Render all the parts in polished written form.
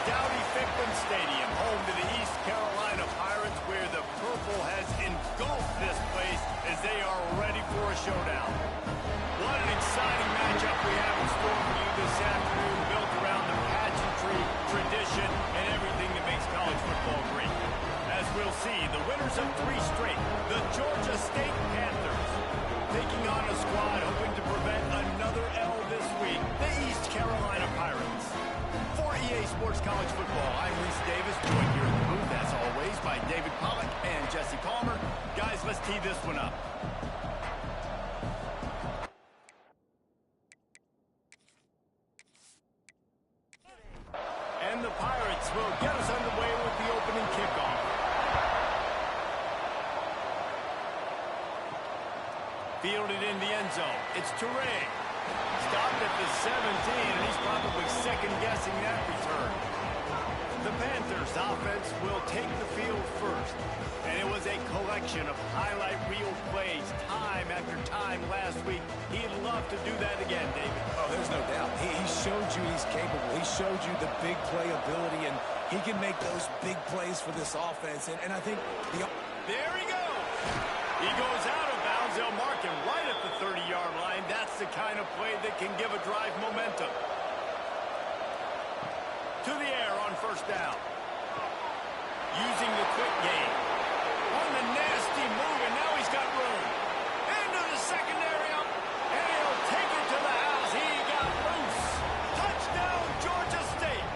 Dowdy-Ficklen Stadium, home to the East Carolina Pirates, where the purple has engulfed this place as they are ready for a showdown. What an exciting matchup we have in store for you this afternoon, built around the pageantry, tradition, and everything that makes college football great. As we'll see, the winners of 3 straight, the Georgia State Panthers, taking on a squad hoping to prevent another L this week, the East Carolina Pirates. For EA Sports College Football, I'm Reese Davis, joined here in the booth, as always, by David Pollack and Jesse Palmer. Guys, let's tee this one up. And the Pirates will get us underway with the opening kickoff. Fielded in the end zone. It's Toure. Stopped at the 17, and he's probably second-guessing that return. The Panthers' offense will take the field first. And it was a collection of highlight reel plays time after time last week. He'd love to do that again, David. Oh, there's no doubt. He showed you he's capable. He showed you the big play ability, and he can make those big plays for this offense. And I think There he goes. He goes out of bounds. They'll mark him right at the 30-yard line. That's the kind of play that can give a drive momentum. To the air on first down. Using the quick game. On the nasty move, and now he's got room. Into the secondary up, and he'll take it to the house. He got loose. Touchdown, Georgia State.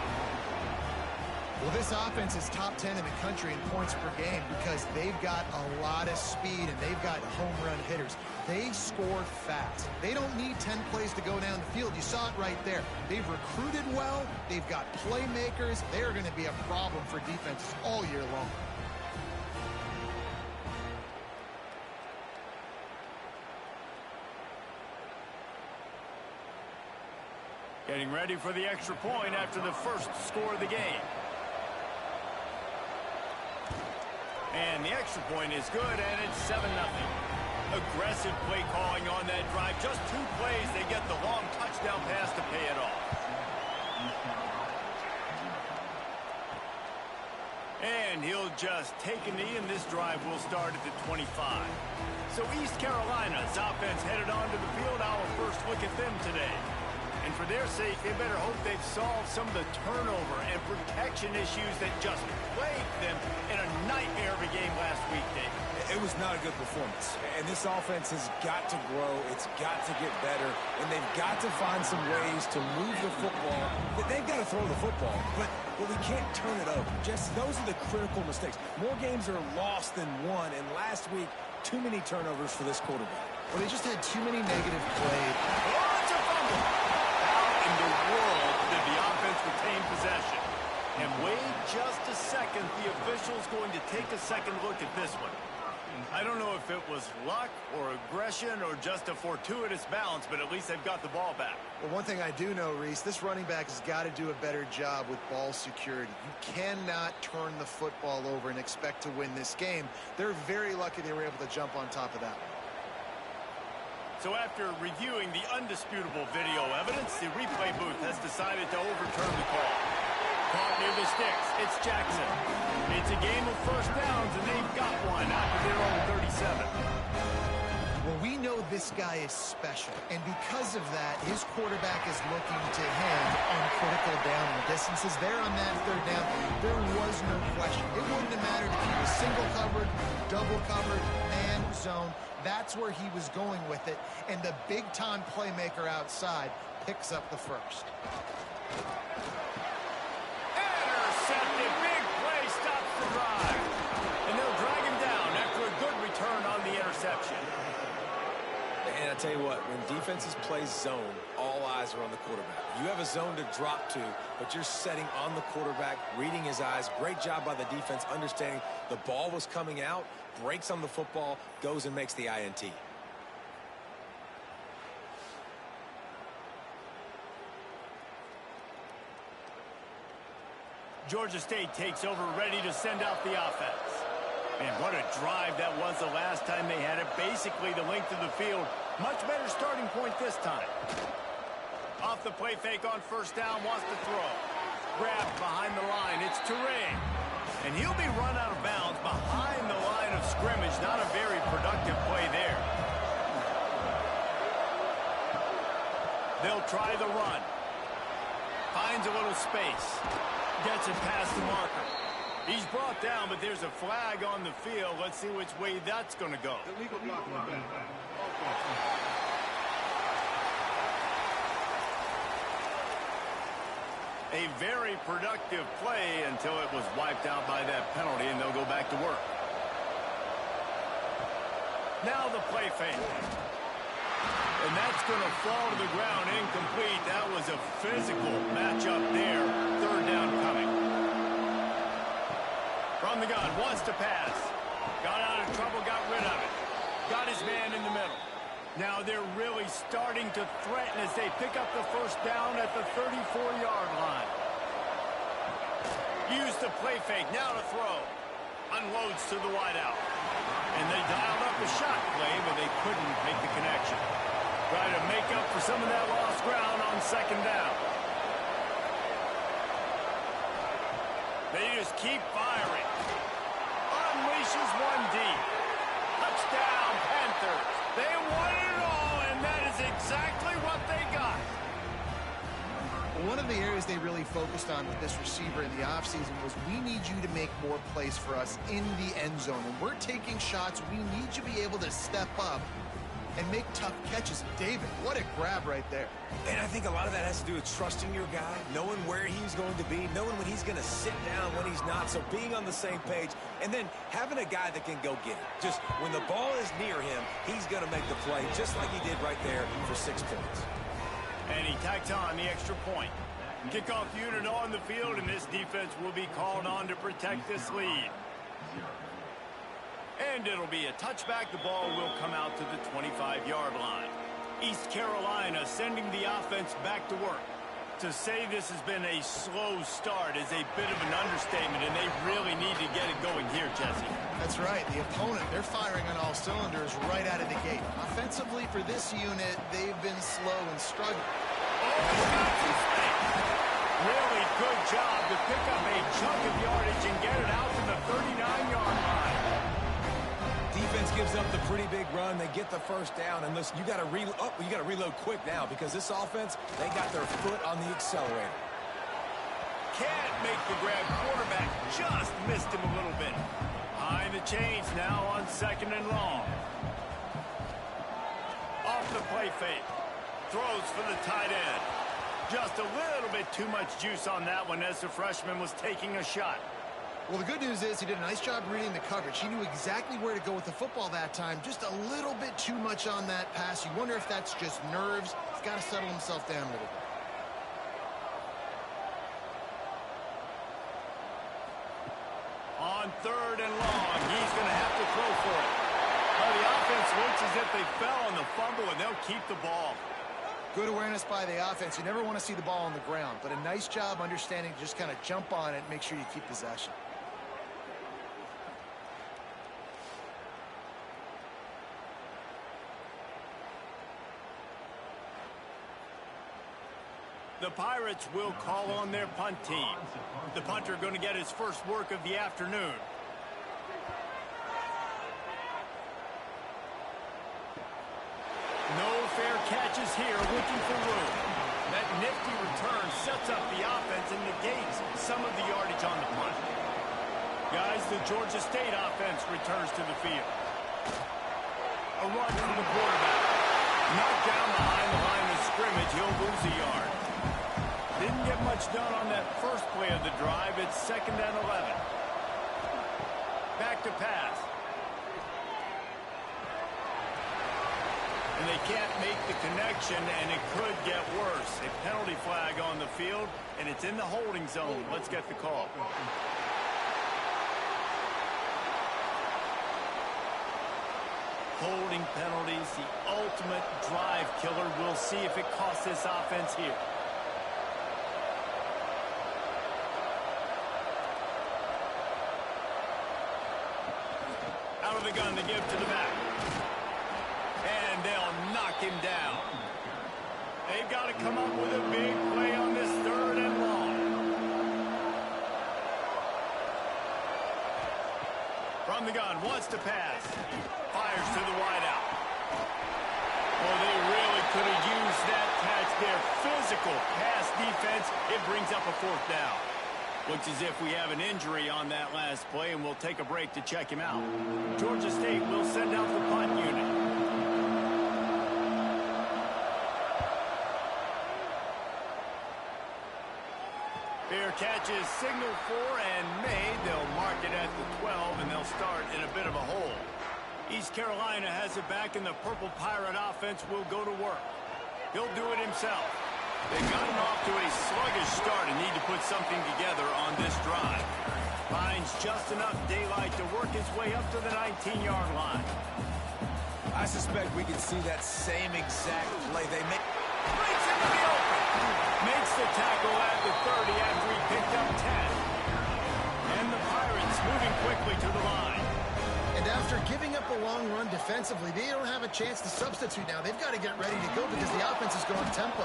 Well, this offense is top 10 in the country in points per game because they've got a lot of speed and they've got home run hitters. They score fast. They don't need 10 plays to go down the field. You saw it right there. They've recruited well. They've got playmakers. They're going to be a problem for defenses all year long. Getting ready for the extra point after the first score of the game. And the extra point is good, and it's 7-0. Aggressive play calling on that drive. Just 2 plays, they get the long touchdown pass to pay it off. And he'll just take a knee, and this drive will start at the 25. So East Carolina's offense headed onto the field. Our first look at them today. And for their sake, they better hope they've solved some of the turnover and protection issues that just plagued them in a nightmare of a game last week, Dave. It was not a good performance. And this offense has got to grow. It's got to get better. And they've got to find some ways to move the football. They've got to throw the football. But we can't turn it over. Just those are the critical mistakes. More games are lost than won. And last week, too many turnovers for this quarterback. Well, they just had too many negative plays. Oh, it's a fumble. In the world did the offense retain possession. And wait just a second, the official's going to take a second look at this one. I don't know if it was luck or aggression or just a fortuitous bounce, but at least they've got the ball back. Well, one thing I do know, Reese, this running back has got to do a better job with ball security. You cannot turn the football over and expect to win this game. They're very lucky they were able to jump on top of that one. So after reviewing the undisputable video evidence, the replay booth has decided to overturn the call. Caught near the sticks. It's Jackson. It's a game of first downs, and they've got one out to their own 37. Well, we know this guy is special, and because of that, his quarterback is looking to him on critical down distances. There on that third down, there was no question. It wouldn't have mattered if he was single covered, double covered, man, zone. That's where he was going with it, and the big-time playmaker outside picks up the first. Intercepted. Big play stops the drive. And they'll drag him down after a good return on the interception. And I tell you what, when defenses play zone, all eyes are on the quarterback. You have a zone to drop to, but you're setting on the quarterback, reading his eyes. Great job by the defense, understanding the ball was coming out, breaks on the football, goes and makes the INT. Georgia State takes over, ready to send out the offense. Man, what a drive that was the last time they had it. Basically the length of the field. Much better starting point this time. Off the play fake on first down, wants to throw. grabbed behind the line. It's Touré. And he'll be run out of bounds behind the line of scrimmage. Not a very productive play there. They'll try the run. Finds a little space. Gets it past the marker. He's brought down, but there's a flag on the field. Let's see which way that's going to go. Illegal blocking the back. A very productive play until it was wiped out by that penalty, and they'll go back to work. Now the play fake. And that's going to fall to the ground incomplete. That was a physical matchup there. Third down coming. From the gun, wants to pass. Got out of trouble, got rid of it. Got his man in the middle. Now they're really starting to threaten as they pick up the first down at the 34-yard line. Use the play fake, now to throw. Unloads to the wideout. And they dialed up a shot play, but they couldn't make the connection. Try to make up for some of that lost ground on second down. They just keep firing. Unleashes one deep. Touchdown, Panthers. They won it all, and that is exactly what they got. One of the areas they really focused on with this receiver in the offseason was we need you to make more plays for us in the end zone. When we're taking shots, we need you to be able to step up and make tough catches. David, what a grab right there. And I think a lot of that has to do with trusting your guy, knowing where he's going to be, knowing when he's going to sit down, when he's not, so being on the same page, and then having a guy that can go get it. Just when the ball is near him, he's going to make the play, just like he did right there for 6 points. And he tacks on the extra point. Kickoff unit on the field, and this defense will be called on to protect this lead. And it'll be a touchback. The ball will come out to the 25-yard line. East Carolina sending the offense back to work. To say this has been a slow start is a bit of an understatement, and they really need to get it going here, Jesse. That's right. The opponent, they're firing on all cylinders right out of the gate. Offensively, for this unit, they've been slow and struggling. Oh, he's got some space. Really good job to pick up a chunk of yardage and get it out to the 39-yard line. Defense gives up the pretty big run. They get the first down, and listen, you got to reload quick now because this offense, they got their foot on the accelerator. Can't make the grab. Quarterback just missed him a little bit. Behind the chains now on second and long. Off the play fake. Throws for the tight end. Just a little bit too much juice on that one as the freshman was taking a shot. Well, the good news is he did a nice job reading the coverage. He knew exactly where to go with the football that time. Just a little bit too much on that pass. You wonder if that's just nerves. He's got to settle himself down a little bit. On third and long, he's going to have to throw for it. Well, the offense looks as if they fell on the fumble, and they'll keep the ball. Good awareness by the offense. You never want to see the ball on the ground, but a nice job understanding to just kind of jump on it and make sure you keep possession. The Pirates will call on their punt team. The punter going to get his first work of the afternoon. No fair catches here, looking for room. That nifty return sets up the offense and negates some of the yardage on the punt. Guys, the Georgia State offense returns to the field. A run from the quarterback. Knocked down behind the line of scrimmage. He'll lose a yard. Didn't get much done on that first play of the drive. It's second and 11. Back to pass. And they can't make the connection, and it could get worse. A penalty flag on the field, and it's in the holding zone. Let's get the call. Holding penalties, the ultimate drive killer. We'll see if it costs this offense here. Out of the gun to give to the back. And they'll knock him down. They've got to come up with a big play on this third and long. from the gun, wants to pass. Fires to the wideout. Well, they really could have used that catch there. Physical pass defense. It brings up a 4th down. Looks as if we have an injury on that last play, and we'll take a break to check him out. Georgia State will send out the punt unit. Fair catch is signaled for and made. They'll mark it at the 12, and they'll start in a bit of a hole. East Carolina has it back, and the Purple Pirate offense will go to work. He'll do it himself. They've gotten off to a sluggish start and need to put something together on this drive. Finds just enough daylight to work his way up to the 19-yard line. I suspect we can see that same exact play they make. Breaks into the open. Makes the tackle at the 30 after he picked up 10. And the Pirates moving quickly to the line. And after giving up a long run defensively, they don't have a chance to substitute now. They've got to get ready to go because the offense is going tempo.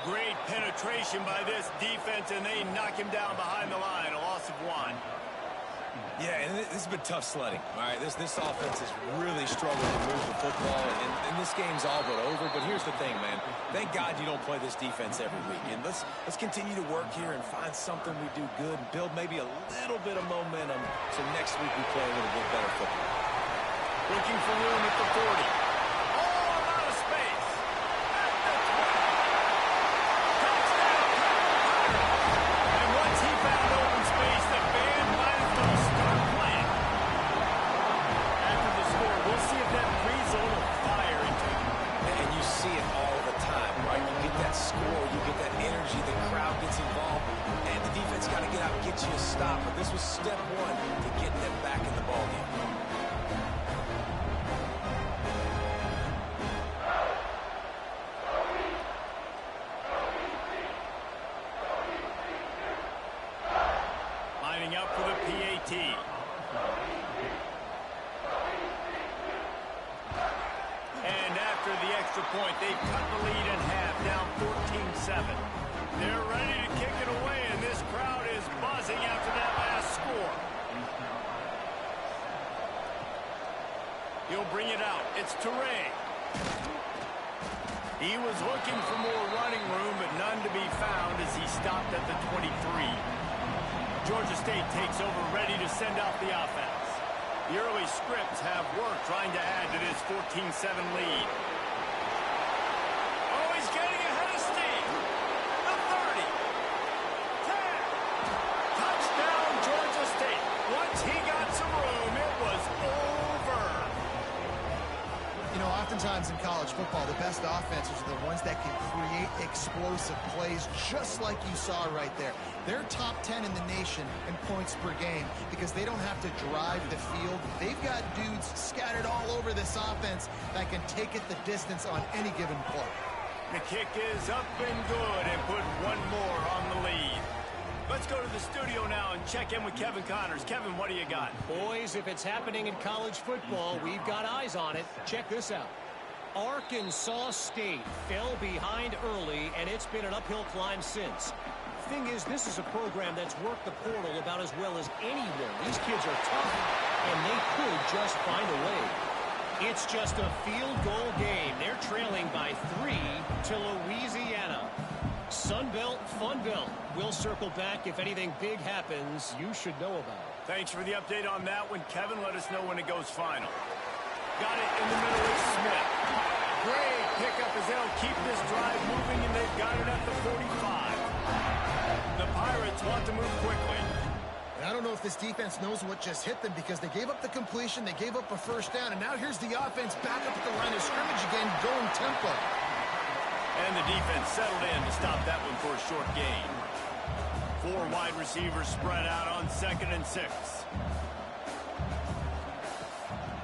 Great penetration by this defense, and they knock him down behind the line. A loss of 1. Yeah, and this has been tough sledding. All right, this offense has really struggled to move the football, and this game's all but over. But here's the thing, man. Thank God you don't play this defense every week. And let's continue to work here and find something we do good and build maybe a little bit of momentum so next week we play a little bit better football. Looking for room at the 40. Oh, I'm out of space. At the 20. Touchdown, and once he found open space, the band might as well start playing. After the score, we'll see if that free zone will fire into him. And you see it all the time, right? You get that score, you get that energy, the crowd gets involved, and the defense got to get out and get you a stop. But this was step 1 to getting them back in the ballgame. Lining up for the PAT. And after the extra point, they cut the lead in half, down 14-7. They're ready to kick it away, and this crowd is buzzing after that last score. He'll bring it out. It's Teray. He was looking for more running room, but none to be found as he stopped at the 23. Georgia State takes over, ready to send out the offense. The early scripts have worked, trying to add to this 14-7 lead. Oh, he's getting ahead of steam. The 30. 10. Touchdown, Georgia State. Once he got some room, it was over. You know, oftentimes in college football, the best offenses are the ones that can create explosive plays, just like you saw right there. They're top 10 in the nation in points per game because they don't have to drive the field. They've got dudes scattered all over this offense that can take it the distance on any given play. The kick is up and good and put one more on the lead. Let's go to the studio now and check in with Kevin Connors. Kevin, what do you got? Boys, if it's happening in college football, we've got eyes on it. Check this out. Arkansas State fell behind early, and it's been an uphill climb since. Thing is, this is a program that's worked the portal about as well as anyone. These kids are tough, and they could just find a way. It's just a field goal game. They're trailing by 3 to Louisiana. Sunbelt, Funbelt. We'll circle back if anything big happens you should know about. Thanks for the update on that one, Kevin. Let us know when it goes final. Got it in the middle with Smith. Great pickup as they'll keep this drive moving, and they've got it at the 45. The Pirates want to move quickly. And I don't know if this defense knows what just hit them because they gave up the completion, they gave up a first down, and now here's the offense back up at the line of scrimmage again, going tempo. And the defense settled in to stop that one for a short gain. 4 wide receivers spread out on 2nd and 6.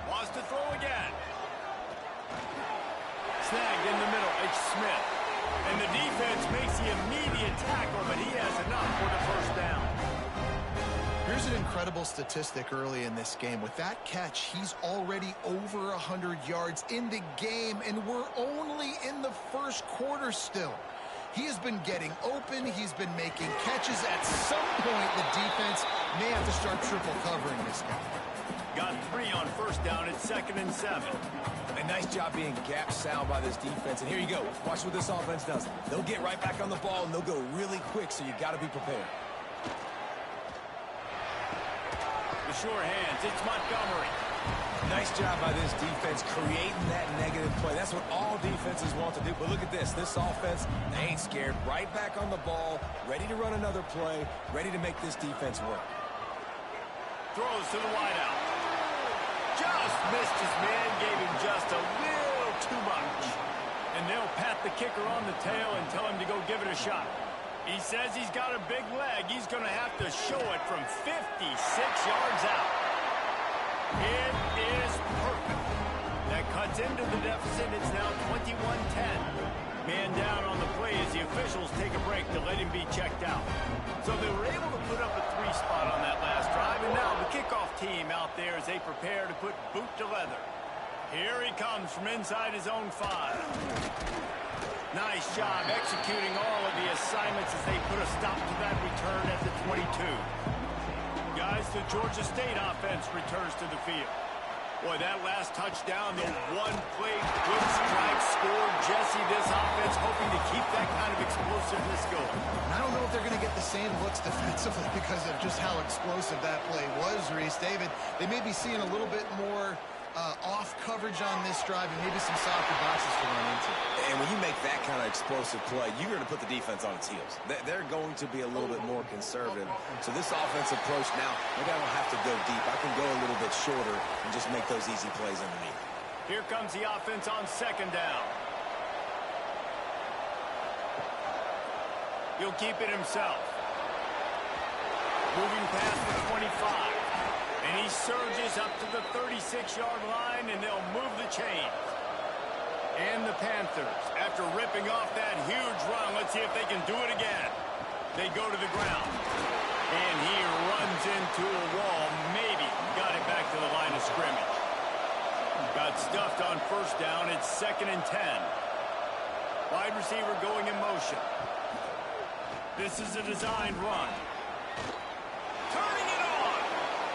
Wants to throw again. Snagged in the middle, it's Smith. And the defense makes the immediate tackle, but he has enough for the first down. Here's an incredible statistic early in this game. With that catch, he's already over 100 yards in the game, and we're only in the first quarter still. He has been getting open. He's been making catches. At some point, the defense may have to start triple covering this guy. Got 3 on first down. It's 2nd and 7. A nice job being gap sound by this defense. And here you go. Watch what this offense does. They'll get right back on the ball, and they'll go really quick, so you got to be prepared. The sure hands. It's Montgomery. Nice job by this defense creating that negative play. That's what all defenses want to do. But look at this. This offense, they ain't scared. Right back on the ball, ready to run another play, ready to make this defense work. Throws to the wideout. Just missed his man, gave him just a little too much. And they'll pat the kicker on the tail and tell him to go give it a shot. He says he's got a big leg. He's going to have to show it from 56 yards out. It is perfect. That cuts into the deficit. It's now 21-10. Man down on the play as the officials take a break to let him be checked out. So they were able to put up a 3 spot on that last drive, and now the kickoff team out there as they prepare to put boot to leather. Here he comes from inside his own 5. Nice job executing all of the assignments as they put a stop to that return at the 22. Guys, the Georgia State offense returns to the field. Boy, that last touchdown, the one-play good strike score. Jesse, this offense hoping to keep that kind of explosiveness going. And I don't know if they're going to get the same looks defensively because of just how explosive that play was, Reese. David, they may be seeing a little bit more off coverage on this drive and maybe some softer boxes to run into. And when you make that kind of explosive play, you're going to put the defense on its heels. They're going to be a little bit more conservative. So this offense approach now, maybe I don't have to go deep. I can go a little bit shorter and just make those easy plays underneath. Here comes the offense on 2nd down. He'll keep it himself. Moving past the 25. And he surges up to the 36-yard line, and they'll move the chains. And the Panthers, after ripping off that huge run, let's see if they can do it again. They go to the ground. And he runs into a wall. Maybe got it back to the line of scrimmage. Got stuffed on first down. It's 2nd and 10. Wide receiver going in motion. This is a designed run. Turning it on.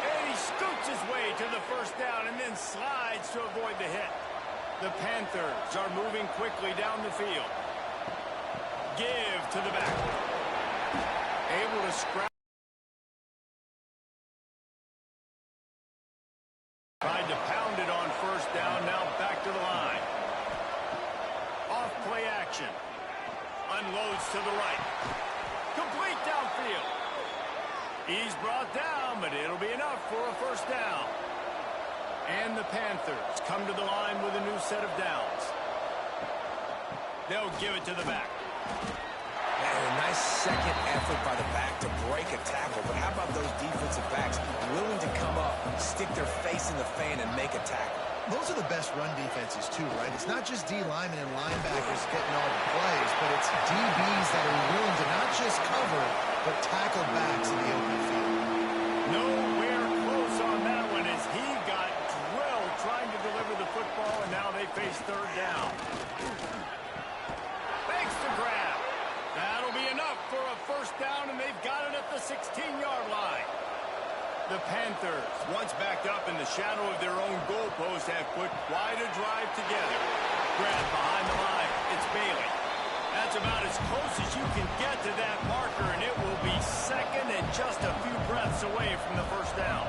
And he scoots his way to the first down and then slides to avoid the hit. The Panthers are moving quickly down the field. Give to the back. Able to scrap. Tried to pound it on first down. Now back to the line. Off play action. Unloads to the right. Complete downfield. He's brought down, but it'll be enough for a first down. And the Panthers come to the line with a new set of downs. They'll give it to the back. And a nice second effort by the back to break a tackle. But how about those defensive backs willing to come up, stick their face in the fan, and make a tackle? Those are the best run defenses, too, right? It's not just D linemen and linebackers getting all the plays, but it's DBs that are willing to not just cover, but tackle backs in the open field. Nowhere close on that one as he got drilled trying to deliver the football, and now they face third down. Thanks to grab. That'll be enough for a first down, and they've got it at the 16-yard line. The Panthers, once backed up in the shadow of their own goalpost, have put quite a drive together. Grab behind the line. It's Bailey. That's about as close as you can get to that marker, and it will be second and just a few breaths away from the first down.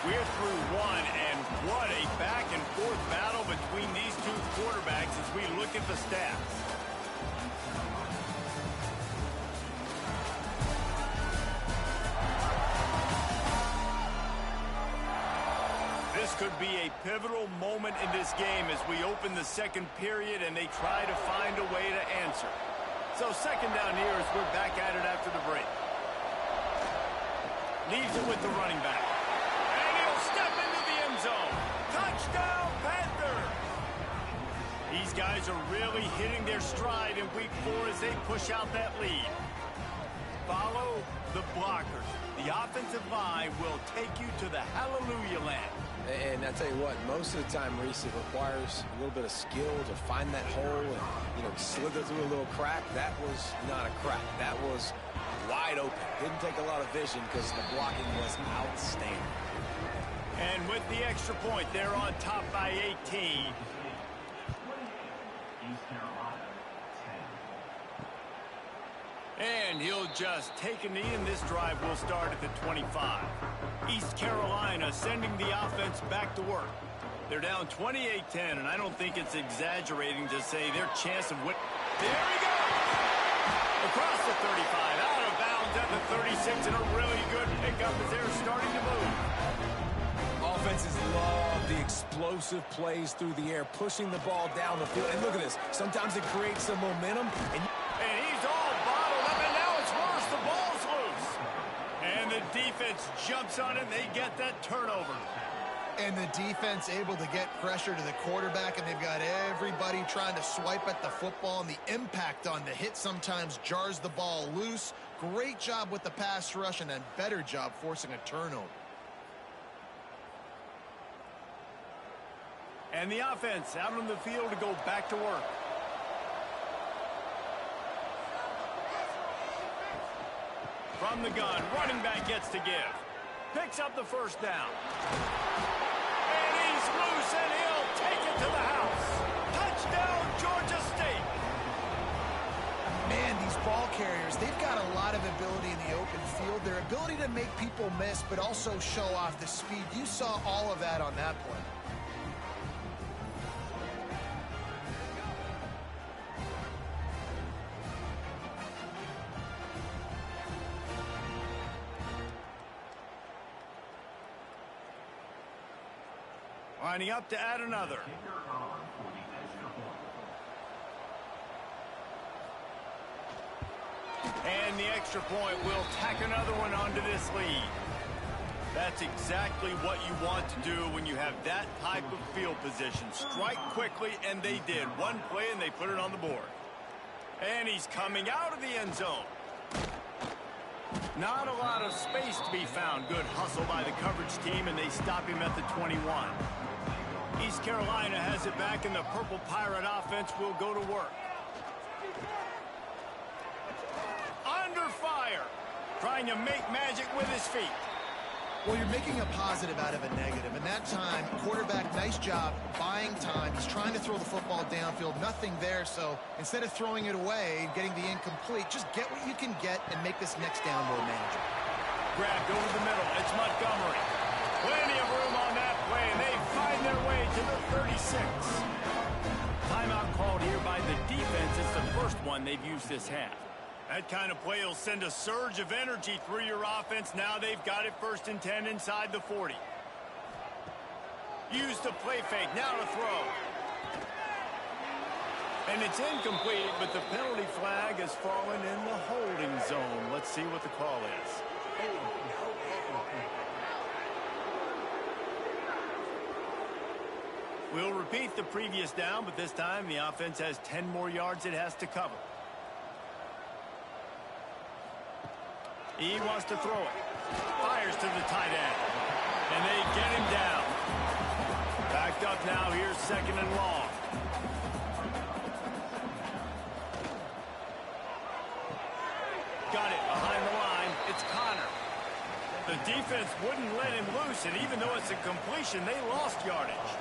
We're through one, and what a back-and-forth battle between these two quarterbacks as we look at the stats. This could be a pivotal moment in this game as we open the second period and they try to find a way to answer. So second down here as we're back at it after the break. Leaves it with the running back. And he'll step into the end zone. Touchdown, Panthers! These guys are really hitting their stride in week 4 as they push out that lead. Follow the blockers. The offensive line will take you to the hallelujah land. And I tell you what, most of the time, Reese, it requires a little bit of skill to find that hole and, slither through a little crack. That was not a crack. That was wide open. Didn't take a lot of vision because the blocking was outstanding. And with the extra point, they're on top by 18. And he'll just take a knee, and this drive will start at the 25. East Carolina sending the offense back to work. They're down 28-10, and I don't think it's exaggerating to say their chance of winning. There he goes! Across the 35, out of bounds at the 36, and a really good pickup as they're starting to move. Offenses love the explosive plays through the air, pushing the ball down the field. And look at this. Sometimes it creates some momentum. And he's all bottled up, and now it's worse. The ball's loose. And the defense jumps on it, and they get that turnover. And the defense able to get pressure to the quarterback, and they've got everybody trying to swipe at the football, and the impact on the hit sometimes jars the ball loose. Great job with the pass rush, and a better job forcing a turnover. And the offense out on the field to go back to work. From the gun, running back gets to give. Picks up the first down. And he's loose, and he'll take it to the house. Touchdown, Georgia State. Man, these ball carriers, they've got a lot of ability in the open field. Their ability to make people miss, but also show off the speed. You saw all of that on that play. Lining up to add another. And the extra point will tack another one onto this lead. That's exactly what you want to do when you have that type of field position. Strike quickly, and they did. One play, and they put it on the board. And he's coming out of the end zone. Not a lot of space to be found. Good hustle by the coverage team, and they stop him at the 21. East Carolina has it back, and the Purple Pirate offense will go to work. Under fire. Trying to make magic with his feet. Well, you're making a positive out of a negative. And that time, quarterback, nice job buying time. He's trying to throw the football downfield. Nothing there. So instead of throwing it away, getting the incomplete, just get what you can get and make this next down more manageable. Grabbed over the middle. It's Montgomery. Plenty of room on that play, and they find their way to the 36. Timeout called here by the defense. It's the first one they've used this half. That kind of play will send a surge of energy through your offense. Now they've got it 1st and 10 inside the 40. Use the play fake. Now to throw. And it's incomplete, but the penalty flag has fallen in the holding zone. Let's see what the call is. We'll repeat the previous down, but this time the offense has 10 more yards it has to cover. He wants to throw it. Fires to the tight end. And they get him down. Backed up now. Here's 2nd and long. Got it behind the line. It's Connor. The defense wouldn't let him loose, and even though it's a completion, they lost yardage.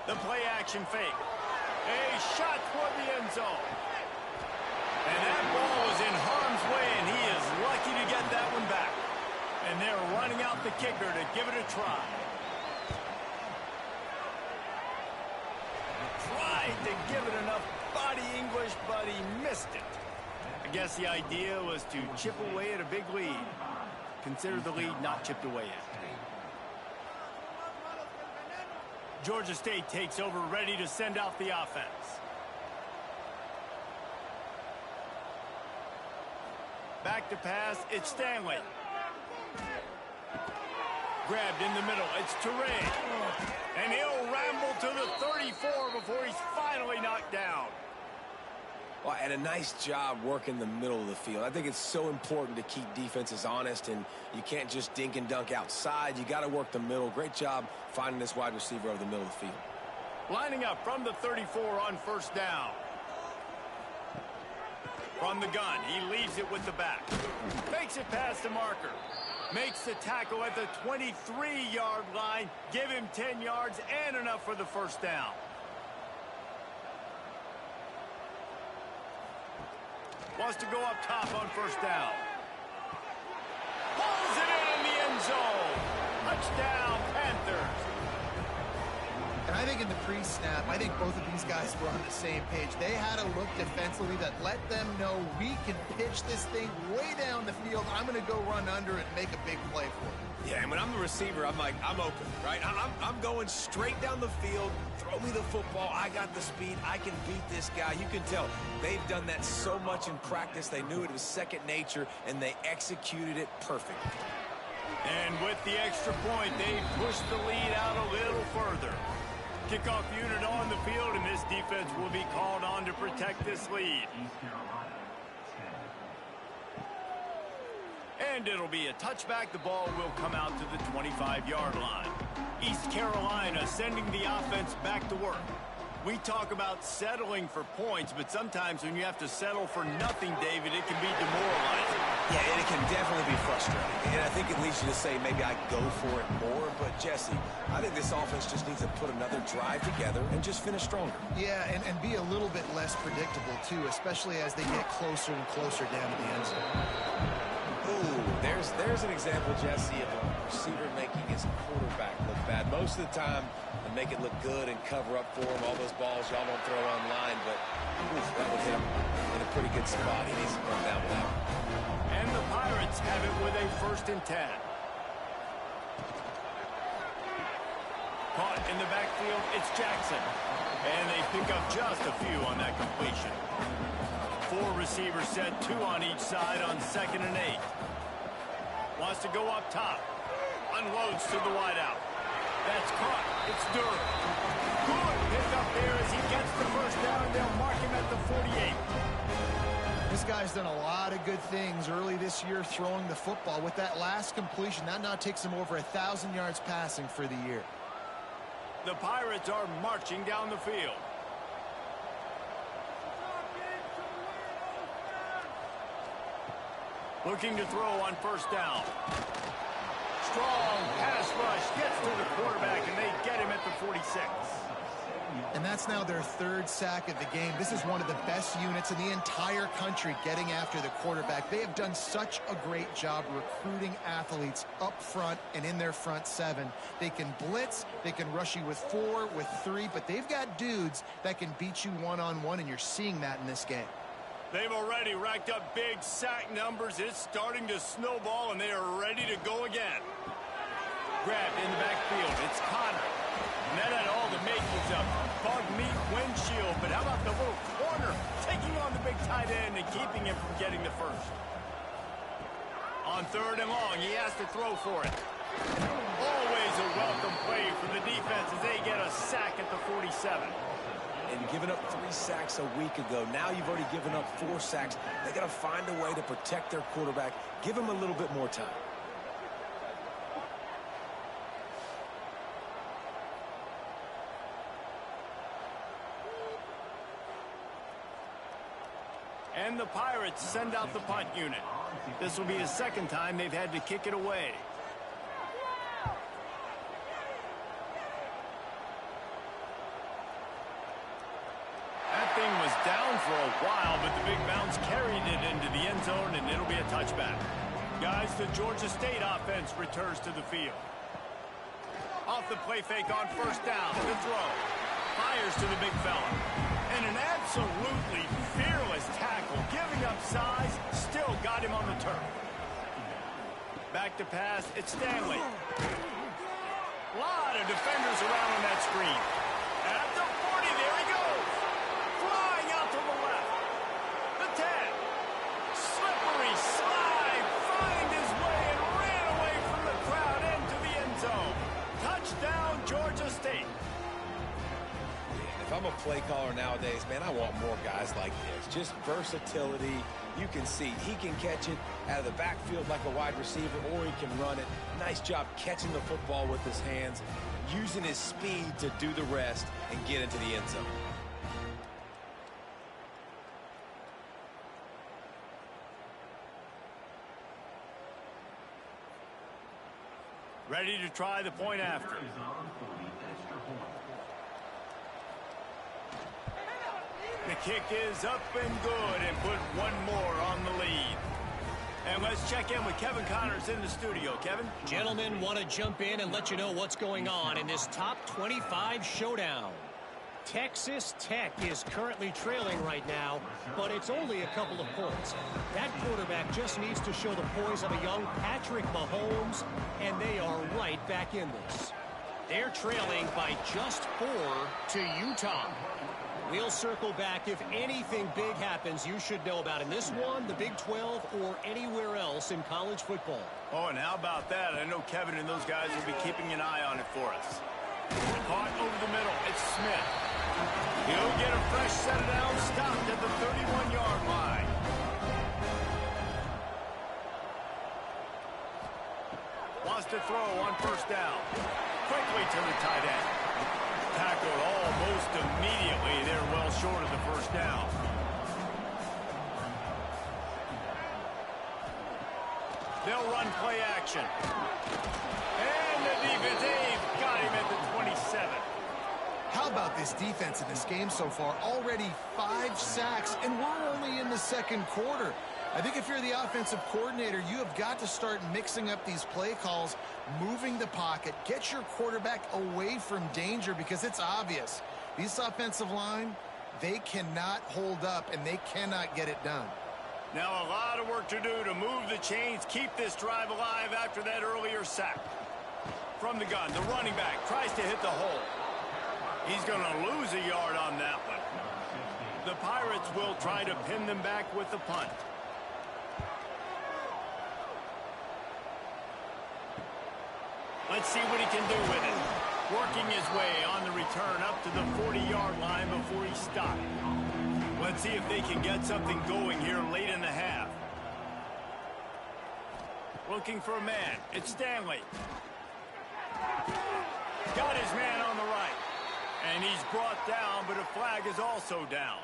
The play action fake. A shot toward the end zone. And that ball was in harm's way, and he is lucky to get that one back. And they're running out the kicker to give it a try. Tried to give it enough body English, but he missed it. I guess the idea was to chip away at a big lead. Consider the lead not chipped away at. Georgia State takes over, ready to send out the offense. Back to pass, it's Stanley. Grabbed in the middle, it's Touré. And he'll ramble to the 34 before he's finally knocked down. Well, and a nice job working the middle of the field. I think it's so important to keep defenses honest, and you can't just dink and dunk outside. You got to work the middle. Great job finding this wide receiver over the middle of the field. Lining up from the 34 on first down. From the gun, he leaves it with the back. Fakes it past the marker. Makes the tackle at the 23-yard line. Give him 10 yards and enough for the first down. Wants to go up top on first down. Pulls it in the end zone. Touchdown, Panthers. And I think in the pre-snap, I think both of these guys were on the same page. They had a look defensively that let them know we can pitch this thing way down the field. I'm going to go run under it and make a big play for it. Yeah, and when I'm the receiver, I'm like, I'm open, right? I'm going straight down the field. Throw me the football. I got the speed. I can beat this guy. You can tell they've done that so much in practice. They knew it was second nature, and they executed it perfectly. And with the extra point, they pushed the lead out a little further. Kickoff unit on the field, and this defense will be called on to protect this lead. And it'll be a touchback. The ball will come out to the 25-yard line. East Carolina sending the offense back to work. We talk about settling for points, but sometimes when you have to settle for nothing, David, it can be demoralizing. Yeah, and it can definitely be frustrating. And I think it leads you to say maybe I go for it more. But, Jesse, I think this offense just needs to put another drive together and just finish stronger. Yeah, and be a little bit less predictable, too, especially as they get closer and closer down to the end zone. Ooh, there's an example, Jesse, of a receiver making his quarterback look bad. Most of the time, they make it look good and cover up for him. All those balls y'all don't throw online, but that would hit him in a pretty good spot. He needs to come down with that one. And the Pirates have it with a 1st and 10. Caught in the backfield, it's Jackson. And they pick up just a few on that completion. 4 receivers set, 2 on each side on 2nd and 8. Wants to go up top. Unloads to the wideout. That's caught. It's Durham. Good pick up there as he gets the first down. They'll mark him at the 48. This guy's done a lot of good things early this year throwing the football. With that last completion, that now takes him over 1,000 yards passing for the year. The Pirates are marching down the field. Looking to throw on first down. Strong pass rush gets to the quarterback, and they get him at the 46. And that's now their 3rd sack of the game. This is one of the best units in the entire country getting after the quarterback. They have done such a great job recruiting athletes up front and in their front 7. They can blitz, they can rush you with 4, with 3, but they've got dudes that can beat you one-on-one, and you're seeing that in this game. They've already racked up big sack numbers. It's starting to snowball, and they are ready to go again. Grabbed in the backfield. It's Connor. And that had all the makings of bug meat windshield. But how about the little corner taking on the big tight end and keeping him from getting the first? On 3rd and long, he has to throw for it. Always a welcome play for the defense as they get a sack at the 47. And giving up 3 sacks a week ago. Now you've already given up 4 sacks. They got to find a way to protect their quarterback. Give him a little bit more time. And the Pirates send out the punt unit. This will be the 2nd time they've had to kick it away. That thing was down for a while, but the big bounce carried it into the end zone, and it'll be a touchback. Guys, the Georgia State offense returns to the field. Off the play fake on first down. The throw. Fires to the big fella. And an absolutely fearless tackle. Giving up size. Still got him on the turf. Back to pass. It's Stanley. A lot of defenders around on that screen. At the 40, there he goes. Flying out to the left. The 10. Slippery slide. Find his way and ran away from the crowd into the end zone. Touchdown, Georgia State. If I'm a play caller nowadays, man, I want more guys like this. Just versatility. You can see he can catch it out of the backfield like a wide receiver, or he can run it. Nice job catching the football with his hands, using his speed to do the rest and get into the end zone. Ready to try the point after. The kick is up and good, and put one more on the lead. And let's check in with Kevin Connors in the studio. Kevin? Gentlemen, want to jump in and let you know what's going on in this top 25 showdown. Texas Tech is currently trailing right now, but it's only a couple of points. That quarterback just needs to show the poise of a young Patrick Mahomes, and they are right back in this. They're trailing by just 4 to Utah. We'll circle back if anything big happens you should know about in this one, the Big 12, or anywhere else in college football. Oh, and how about that? I know Kevin and those guys will be keeping an eye on it for us. Caught over the middle. It's Smith. He'll get a fresh set of down, stopped at the 31-yard line. Wants to throw on first down. Quickly to the tight end. Tackled almost immediately. They're well short of the first down. They'll run play action. And the defense, they've got him at the 27. How about this defense in this game so far? Already 5 sacks, and we're only in the second quarter. I think if you're the offensive coordinator, you have got to start mixing up these play calls, moving the pocket, get your quarterback away from danger, because it's obvious. These offensive line, they cannot hold up, and they cannot get it done. Now a lot of work to do to move the chains, keep this drive alive after that earlier sack. From the gun, the running back tries to hit the hole. He's going to lose a yard on that one. The Pirates will try to pin them back with the punt. Let's see what he can do with it. Working his way on the return up to the 40-yard line before he stopped. Let's see if they can get something going here late in the half. Looking for a man. It's Stanley. Got his man on the right. And he's brought down, but a flag is also down.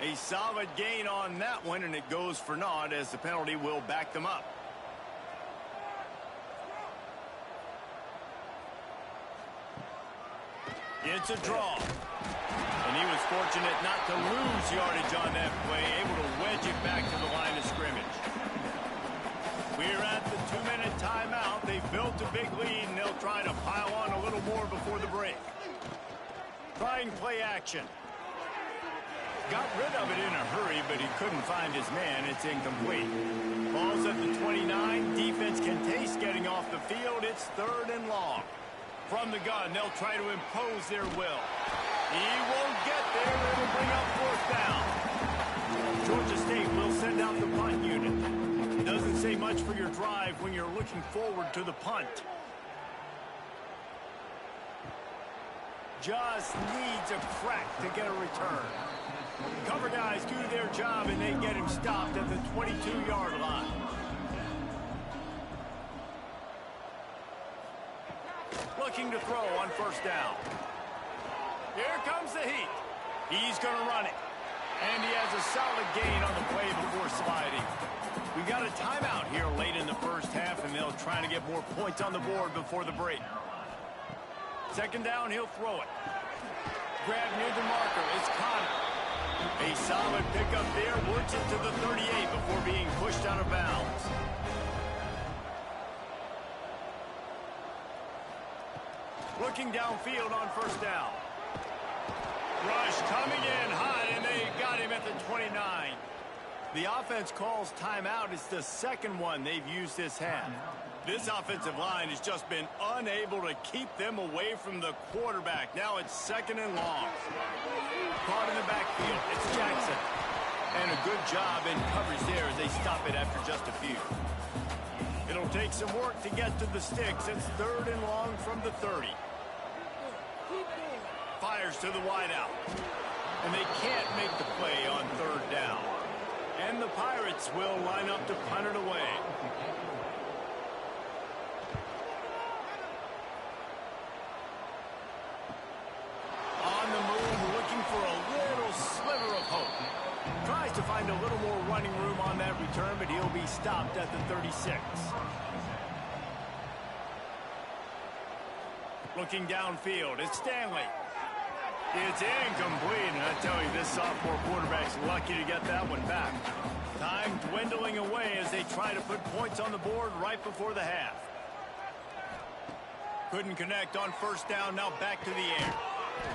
A solid gain on that one, and it goes for naught as the penalty will back them up. It's a draw. And he was fortunate not to lose yardage on that play, able to wedge it back to the line of scrimmage. We're at the 2-minute timeout. They've built a big lead, and they'll try to pile on a little more before the break. Trying play action. Got rid of it in a hurry, but he couldn't find his man. It's incomplete. Ball's at the 29. Defense can taste getting off the field. It's 3rd and long. From the gun, they'll try to impose their will. He won't get there. It'll bring up 4th down. Georgia State will send out the punt unit. Doesn't say much for your drive when you're looking forward to the punt. Just needs a crack to get a return. Cover guys do their job, and they get him stopped at the 22-yard line. Looking to throw on first down. Here comes the heat. He's going to run it. And he has a solid gain on the play before sliding. We got a timeout here late in the first half, and they'll try to get more points on the board before the break. 2nd down, he'll throw it. Grab near the marker. It's Connor. A solid pickup there. Works it to the 38 before being pushed out of bounds. Looking downfield on first down. Rush coming in hot, and they got him at the 29. The offense calls timeout. It's the 2nd one they've used this half. This offensive line has just been unable to keep them away from the quarterback. Now it's 2nd and long. Caught in the backfield. It's Jackson. And a good job in coverage there as they stop it after just a few. It'll take some work to get to the sticks. It's 3rd and long from the 30. Fires to the wideout. And they can't make the play on 3rd down. And the Pirates will line up to punt it away. On the move, looking for a little sliver of hope. Tries to find a little more running room on that return, but he'll be stopped at the 36. Looking downfield, it's Stanley. It's incomplete, and I tell you, this sophomore quarterback's lucky to get that one back. Time dwindling away as they try to put points on the board right before the half. Couldn't connect on 1st down, now back to the air.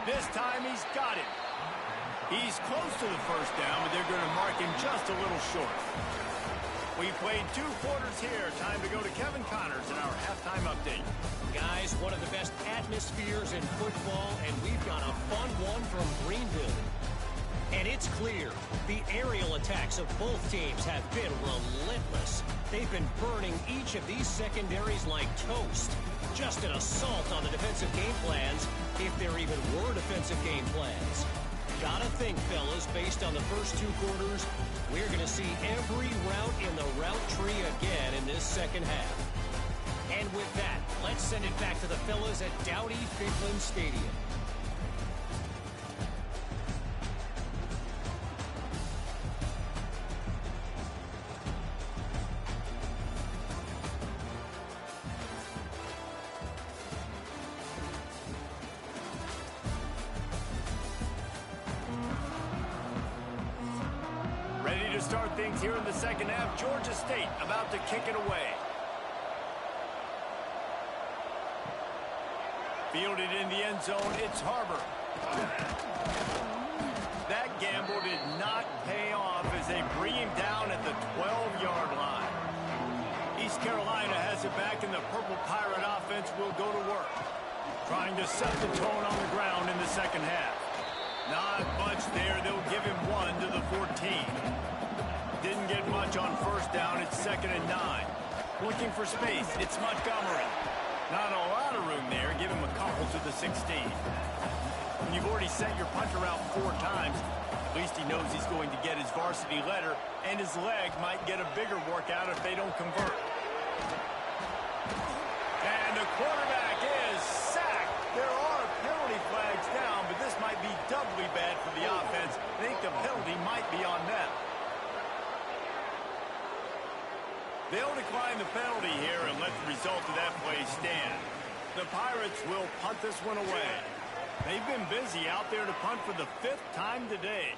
This time he's got it. He's close to the 1st down, but they're going to mark him just a little short. We played 2 quarters here. Time to go to Kevin Connors in our halftime update. Guys, one of the best atmospheres in football, and we've got a fun one from Greenville. And it's clear, the aerial attacks of both teams have been relentless. They've been burning each of these secondaries like toast. Just an assault on the defensive game plans, if there even were defensive game plans. Gotta think, fellas, based on the first 2 quarters, we're going to see every route in the route tree again in this second half. And with that, let's send it back to the fellas at Dowdy-Finkland Stadium. Ready to start things here in the second half. Georgia State about to kick it away. Fielded in the end zone, it's Harbor. That gamble did not pay off as they bring him down at the 12-yard line. East Carolina has it back, and the Purple Pirate offense will go to work, trying to set the tone on the ground in the second half. Not much there. They'll give him 1 to the 14. Didn't get much on 1st down. It's 2nd and 9. Looking for space. It's Montgomery. Not a lot of room there. Give him a couple to the 16. When you've already sent your punter out 4 times, at least he knows he's going to get his varsity letter, and his leg might get a bigger workout if they don't convert. And the quarterback is sacked. There are penalty flags down, but this might be doubly bad for the offense. I think the penalty might be on them. They'll decline the penalty here and let the result of that play stand. The Pirates will punt this one away. They've been busy out there to punt for the 5th time today.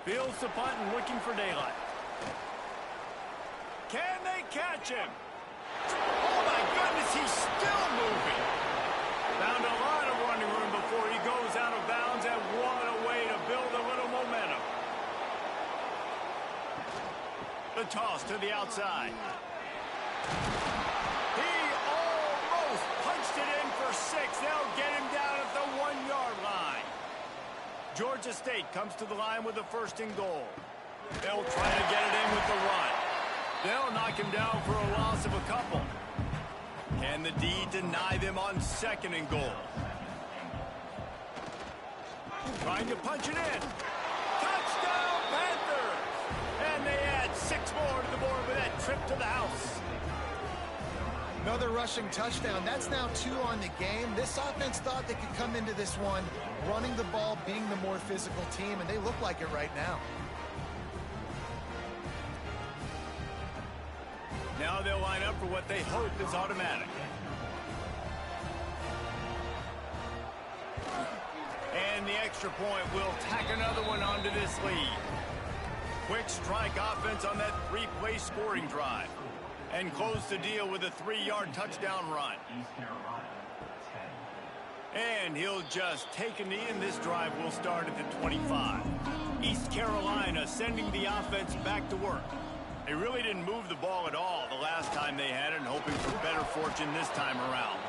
Fields the punt and looking for daylight. Can they catch him? Oh my goodness, he's still moving. Found a lot of running room before he goes out of bounds, and what a way to build a little momentum. The toss to the outside. He almost punched it in for 6. They'll get him down at the 1-yard line. Georgia State comes to the line with a 1st and goal. They'll try to get it in with the run. They'll knock him down for a loss of a couple. Can the D deny them on 2nd and goal? Trying to punch it in. Touchdown, Panthers! And they add 6 more to the board with that trip to the house. Another rushing touchdown. That's now 2 on the game. This offense thought they could come into this one running the ball, being the more physical team, and they look like it right now. Now they'll line up for what they hope is automatic. And the extra point will tack another one onto this lead. Quick strike offense on that 3-play scoring drive. And close the deal with a 3-yard touchdown run. And he'll just take a knee, and this drive will start at the 25. East Carolina sending the offense back to work. They really didn't move the ball at all the last time they had it, and hoping for better fortune this time around.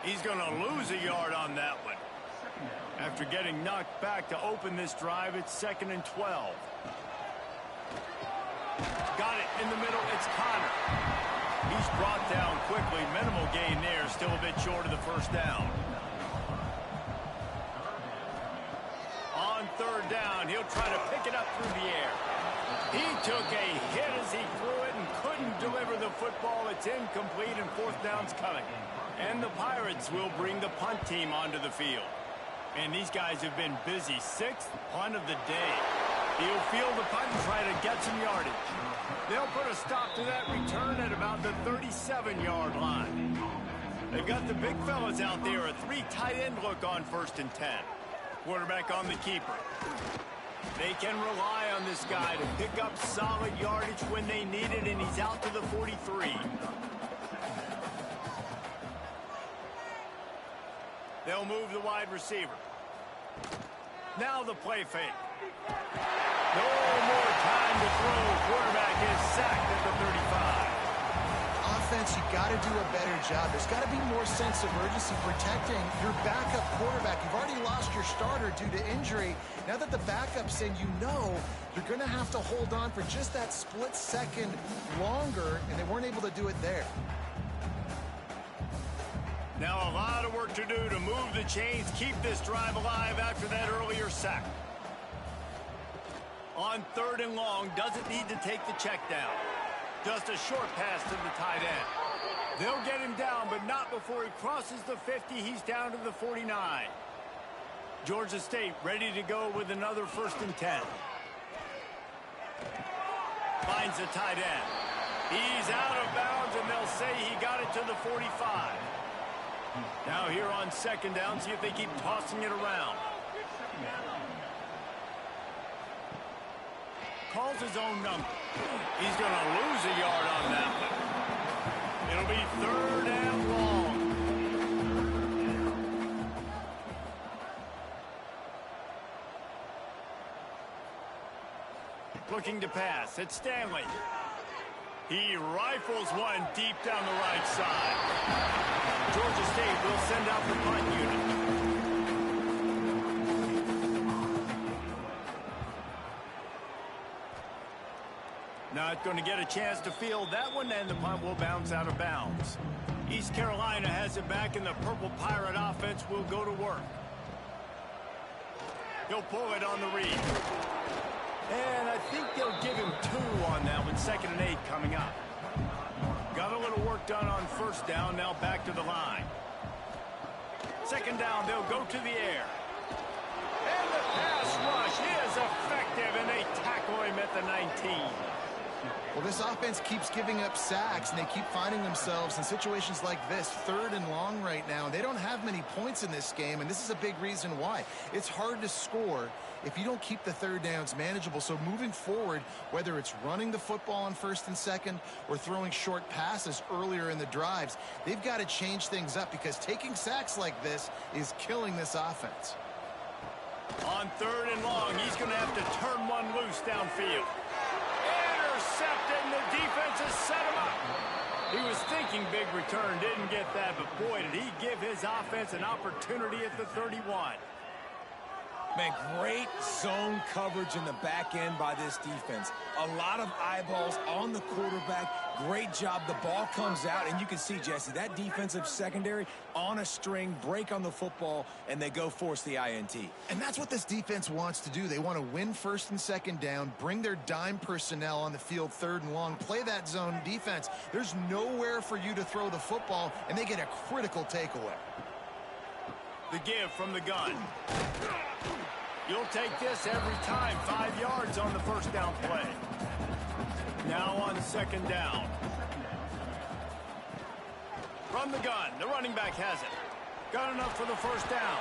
He's going to lose a yard on that one. After getting knocked back to open this drive, it's 2nd and 12. Got it in the middle. It's Connor. He's brought down quickly. Minimal gain there. Still a bit short of the first down. On 3rd down, he'll try to pick it up through the air. He took a hit as he threw it and couldn't deliver the football. It's incomplete, and 4th down's coming. And the Pirates will bring the punt team onto the field. And these guys have been busy. 6th punt of the day. He'll field the punt and try to get some yardage. They'll put a stop to that return at about the 37-yard line. They've got the big fellas out there. A 3 tight end look on 1st and 10. Quarterback on the keeper. They can rely on this guy to pick up solid yardage when they need it, and he's out to the 43. They'll move the wide receiver. Now the play fake. No more time to throw. Quarterback is sacked at the 35. Offense, you got to do a better job. There's got to be more sense of urgency protecting your backup quarterback. You've already lost your starter due to injury. Now that the backup's in, you know you're going to have to hold on for just that split second longer, and they weren't able to do it there. Now a lot of work to do to move the chains, keep this drive alive after that earlier sack. On 3rd and long, doesn't need to take the check down. Just a short pass to the tight end. They'll get him down, but not before he crosses the 50. He's down to the 49. Georgia State ready to go with another 1st and 10. Finds the tight end. He's out of bounds, and they'll say he got it to the 45. Now here on 2nd down, see if they keep tossing it around. Calls his own number. He's going to lose a yard on that one. It'll be 3rd and long. Looking to pass. It's Stanley. He rifles one deep down the right side. Georgia State will send out the punt unit. Not going to get a chance to field that one, and the punt will bounce out of bounds. East Carolina has it back, and the Purple Pirate offense will go to work. He'll pull it on the read. And I think they'll give him 2 on that one. 2nd and 8 coming up. Got a little work done on 1st down. Now back to the line. 2nd down, they'll go to the air. And the pass rush is effective, and they tackle him at the 19. Well, this offense keeps giving up sacks, and they keep finding themselves in situations like this, 3rd and long right now. They don't have many points in this game, and this is a big reason why. It's hard to score if you don't keep the 3rd downs manageable. So moving forward, whether it's running the football on 1st and 2nd or throwing short passes earlier in the drives, they've got to change things up, because taking sacks like this is killing this offense. On 3rd and long, he's going to have to turn one loose downfield. Intercepted, and the defense has set him up. He was thinking big return, didn't get that, but boy, did he give his offense an opportunity at the 31. Man, great zone coverage in the back end by this defense. A lot of eyeballs on the quarterback. Great job. The ball comes out, and you can see, Jesse, that defensive secondary on a string, break on the football, and they go force the INT. And that's what this defense wants to do. They want to win 1st and 2nd down, bring their dime personnel on the field 3rd and long, play that zone defense. There's nowhere for you to throw the football, and they get a critical takeaway. The give from the gun. You'll take this every time. 5 yards on the 1st down play. Now on 2nd down. From the gun, the running back has it. Got enough for the 1st down.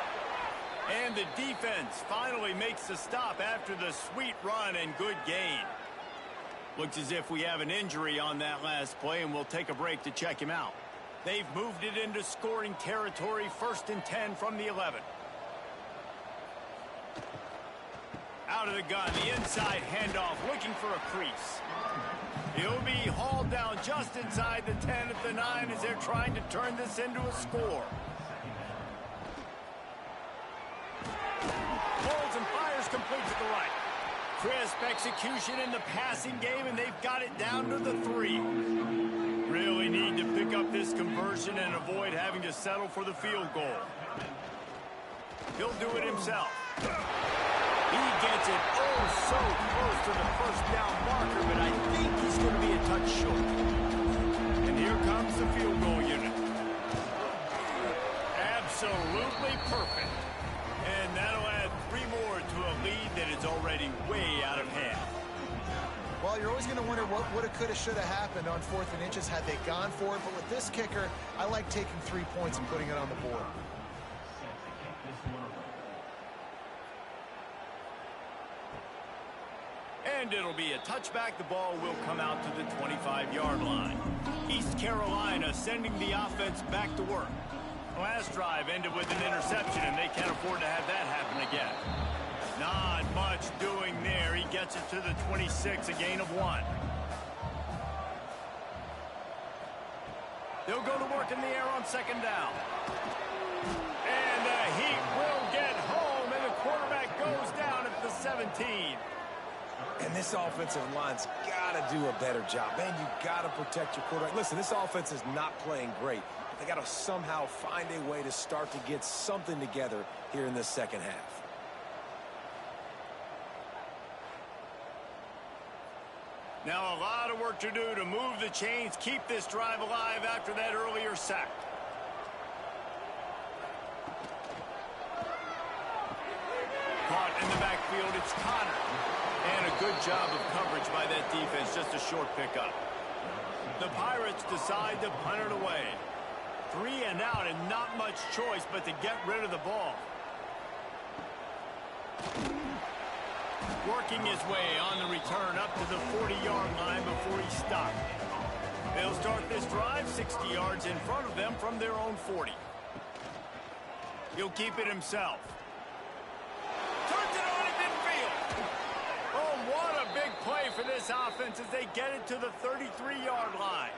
And the defense finally makes the stop after the sweet run and good gain. Looks as if we have an injury on that last play, and we'll take a break to check him out. They've moved it into scoring territory. 1st and 10 from the 11. Out of the gun, the inside handoff, looking for a crease. He'll be hauled down just inside the 10 at the 9 as they're trying to turn this into a score. complete to the right. Crisp execution in the passing game, and they've got it down to the 3. Really need to pick up this conversion and avoid having to settle for the field goal. He'll do it himself. He gets it oh so close to the first down marker, but I think he's going to be a touch short. And here comes the field goal unit. Absolutely perfect. And that'll add 3 more to a lead that is already way out of hand. Well, you're always going to wonder what woulda, coulda, shoulda happened on 4th and inches had they gone for it. But with this kicker, I like taking 3 points and putting it on the board. And it'll be a touchback. The ball will come out to the 25-yard line. East Carolina sending the offense back to work. Last drive ended with an interception, and they can't afford to have that happen again. Not much doing there. He gets it to the 26, a gain of 1. They'll go to work in the air on 2nd down. And the Heat will get home, and the quarterback goes down at the 17. And this offensive line's got to do a better job. Man, you got to protect your quarterback. Listen, this offense is not playing great. They got to somehow find a way to start to get something together here in this second half. Now a lot of work to do to move the chains, keep this drive alive after that earlier sack. Caught in the backfield, it's Connor. And a good job of coverage by that defense, just a short pickup. The Pirates decide to punt it away. 3 and out, and not much choice but to get rid of the ball. Working his way on the return up to the 40-yard line before he stopped. They'll start this drive 60 yards in front of them from their own 40. He'll keep it himself. Turns it on at midfield. Oh, what a big play for this offense as they get it to the 33-yard line.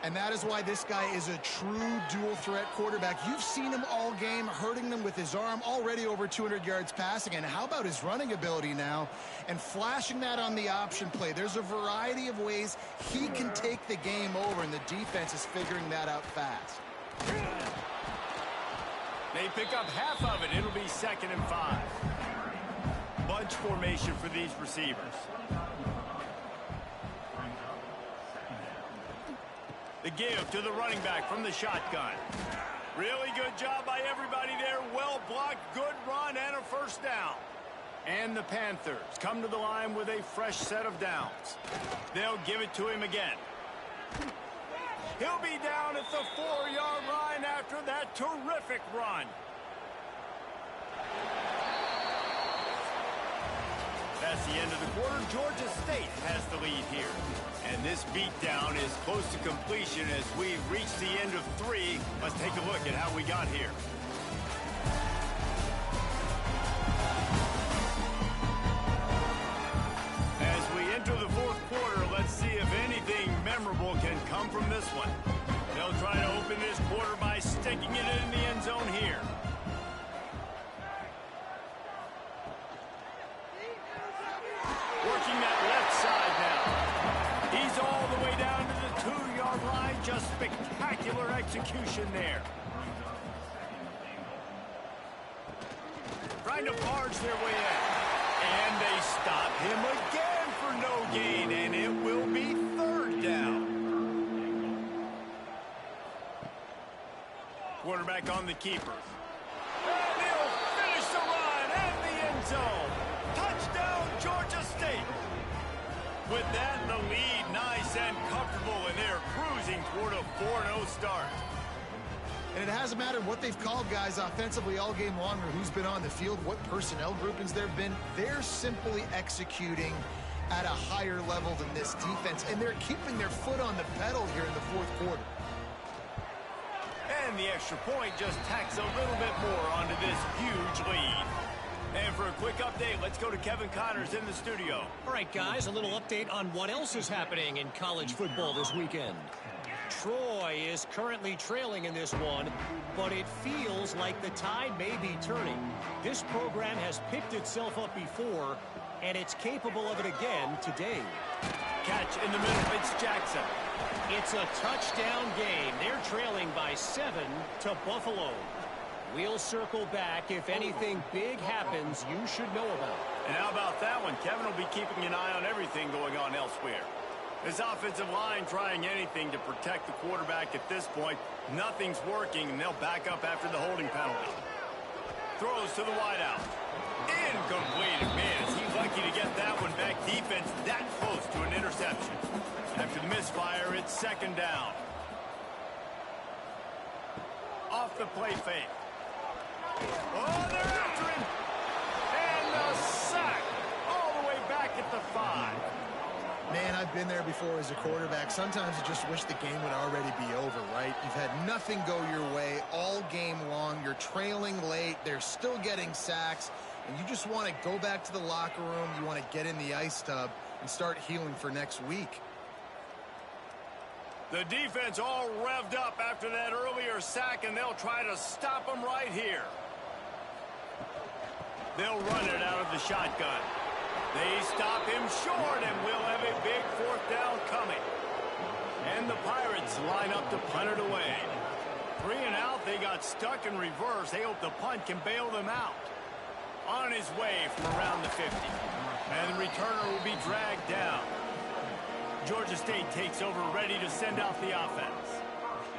And that is why this guy is a true dual-threat quarterback. You've seen him all game, hurting them with his arm, already over 200 yards passing. And how about his running ability now? And flashing that on the option play. There's a variety of ways he can take the game over, and the defense is figuring that out fast. They pick up half of it. It'll be 2nd and 5. Bunch formation for these receivers. The give to the running back from the shotgun. Really good job by everybody there. Well blocked, good run, and a first down. And the Panthers come to the line with a fresh set of downs. They'll give it to him again. He'll be down at the 4-yard line after that terrific run. That's the end of the quarter. Georgia State has the lead here. And this beatdown is close to completion as we reach the end of 3. Let's take a look at how we got here. As we enter the 4th quarter, let's see if anything memorable can come from this one. They'll try to open this quarter by sticking it in the end zone here. Working that left side now. He's all the way down to the 2-yard line. Just spectacular execution there. Trying to barge their way in. And they stop him again for no gain, and it will be 3rd down. Quarterback on the keeper. And he'll finish the run at the end zone. Touchdown, Georgia State. With that, the lead nice and comfortable, and they're cruising toward a 4-0 start. And it hasn't mattered what they've called, guys, offensively all game long, or who's been on the field, what personnel groupings there have been. They're simply executing at a higher level than this defense, and they're keeping their foot on the pedal here in the 4th quarter. And the extra point just tacks a little bit more onto this huge lead. And for a quick update, let's go to Kevin Connors in the studio. All right, guys, a little update on what else is happening in college football this weekend. Troy is currently trailing in this one, but it feels like the tide may be turning. This program has picked itself up before, and it's capable of it again today. Catch in the middle. It's Jackson. It's a touchdown game. They're trailing by 7 to Buffalo. We'll circle back if anything big happens you should know about. And how about that one? Kevin will be keeping an eye on everything going on elsewhere. This offensive line trying anything to protect the quarterback at this point. Nothing's working, and they'll back up after the holding penalty. Throws to the wideout. Incomplete. Man, is he lucky to get that one back. Defense that close to an interception. After the misfire, it's second down. Off the play fake. Oh, they're after him. And a sack all the way back at the 5. Man, I've been there before as a quarterback. Sometimes you just wish the game would already be over, right? You've had nothing go your way all game long. You're trailing late. They're still getting sacks. And you just want to go back to the locker room. You want to get in the ice tub and start healing for next week. The defense all revved up after that earlier sack, and they'll try to stop them right here. They'll run it out of the shotgun. They stop him short, and we'll have a big fourth down coming. And the Pirates line up to punt it away. 3 and out, they got stuck in reverse. They hope the punt can bail them out. On his way from around the 50. And the returner will be dragged down. Georgia State takes over, ready to send out the offense.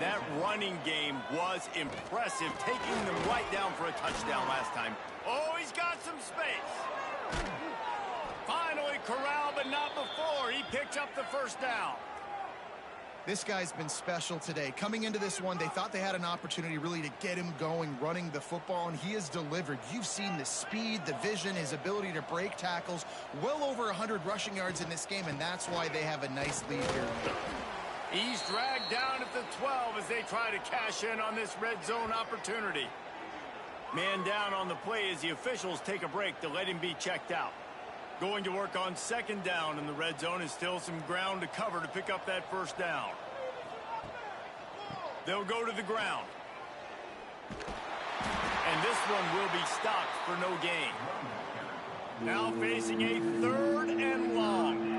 That running game was impressive, taking them right down for a touchdown last time. Oh, he's got some space. Finally corralled, but not before. He picks up the first down. This guy's been special today. Coming into this one, they thought they had an opportunity really to get him going, running the football, and he has delivered. You've seen the speed, the vision, his ability to break tackles. Well over 100 rushing yards in this game, and that's why they have a nice lead here. He's dragged down at the 12 as they try to cash in on this red zone opportunity. Man down on the play as the officials take a break to let him be checked out. Going to work on second down in the red zone is still some ground to cover to pick up that first down. They'll go to the ground. And this one will be stopped for no gain. Now facing a 3rd and long.